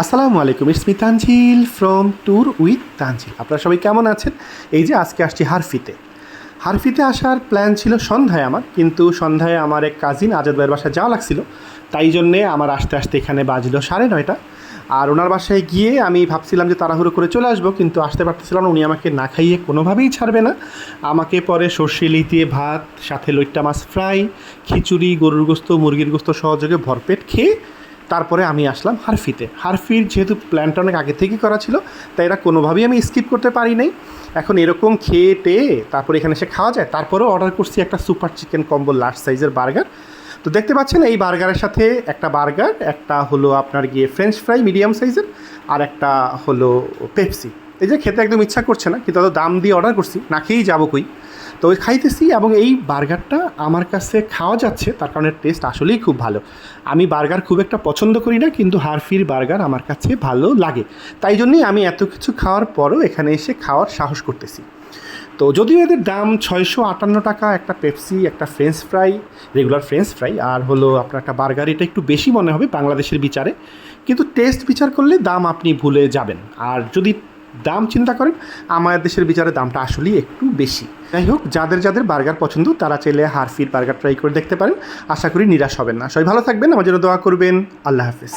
আসসালামু আলাইকুম, it's me Tanzil from tour with Tanzil. আপনারা সবাই কেমন আছেন? এই যে আজকে আসছি হারফিতে আসার প্ল্যান ছিল সন্ধ্যায় আমার, কিন্তু সন্ধ্যায় আমার এক কাজিন আজাদ ভাইয়ের বাসায় যাওয়া লাগছিল, তাই জন্যে আমার আসতে আসতে এখানে বাজলো 9:30। আর ওনার বাসায় গিয়ে আমি ভাবছিলাম যে তাড়াহুড়ো করে চলে আসবো, কিন্তু আসতে পারতেছিলাম না। উনি আমাকে না খাইয়ে কোনোভাবেই ছাড়বে না। আমাকে পরে সর্ষে ইলিশ দিয়ে ভাত, সাথে লইট্টা মাছ ফ্রাই, খিচুড়ি, গরুর গোস্ত, মুরগির গোস্ত সহযোগে ভরপেট খেয়ে তারপরে আমি আসলাম হারফির যেহেতু প্ল্যানটা অনেক আগে থেকে করা ছিল, তাই এটা কোনোভাবেই আমি স্কিপ করতে পারি নাই। এখন এরকম খেয়ে টেয়ে তারপরে এখানে এসে খাওয়া যায়। তারপরেও অর্ডার করছি একটা সুপার চিকেন কম্বো লার্জ সাইজের বার্গার। তো দেখতে পাচ্ছেন এই বার্গারের সাথে একটা বার্গার, একটা হলো আপনার গিয়ে ফ্রেঞ্চ ফ্রাই মিডিয়াম সাইজের, আর একটা হলো পেপসি। এই যে খেতে একদম ইচ্ছা করছে না, কিন্তু অত দাম দিয়ে অর্ডার করছি, না খেয়েই যাবো কই। তো ওই খাইতেছি, এবং এই বার্গারটা আমার কাছে খাওয়া যাচ্ছে, তার কারণে টেস্ট আসলেই খুব ভালো। আমি বার্গার খুব একটা পছন্দ করি না, কিন্তু হারফির বার্গার আমার কাছে ভালো লাগে। তাই জন্যই আমি এত কিছু খাওয়ার পরও এখানে এসে খাওয়ার সাহস করতেছি। তো যদিও এদের দাম 658 টাকা, একটা পেপসি, একটা french fry, regular french fry, আর হলো আপনার একটা বার্গার, এটা একটু বেশি মনে হবে বাংলাদেশের বিচারে, কিন্তু টেস্ট বিচার করলে দাম আপনি ভুলে যাবেন। আর যদি দাম চিন্তা করেন, আমাদের দেশের বিচারে দামটা আসলেই একটু বেশি। যাই হোক, যাদের যাদের বার্গার পছন্দ তারা চাইলে হারফির বার্গার ট্রাই করে দেখতে পারেন। আশা করি নিরাশ হবেন না। সবাই ভালো থাকবেন, আমার জন্য দোয়া করবেন। আল্লাহ হাফেজ।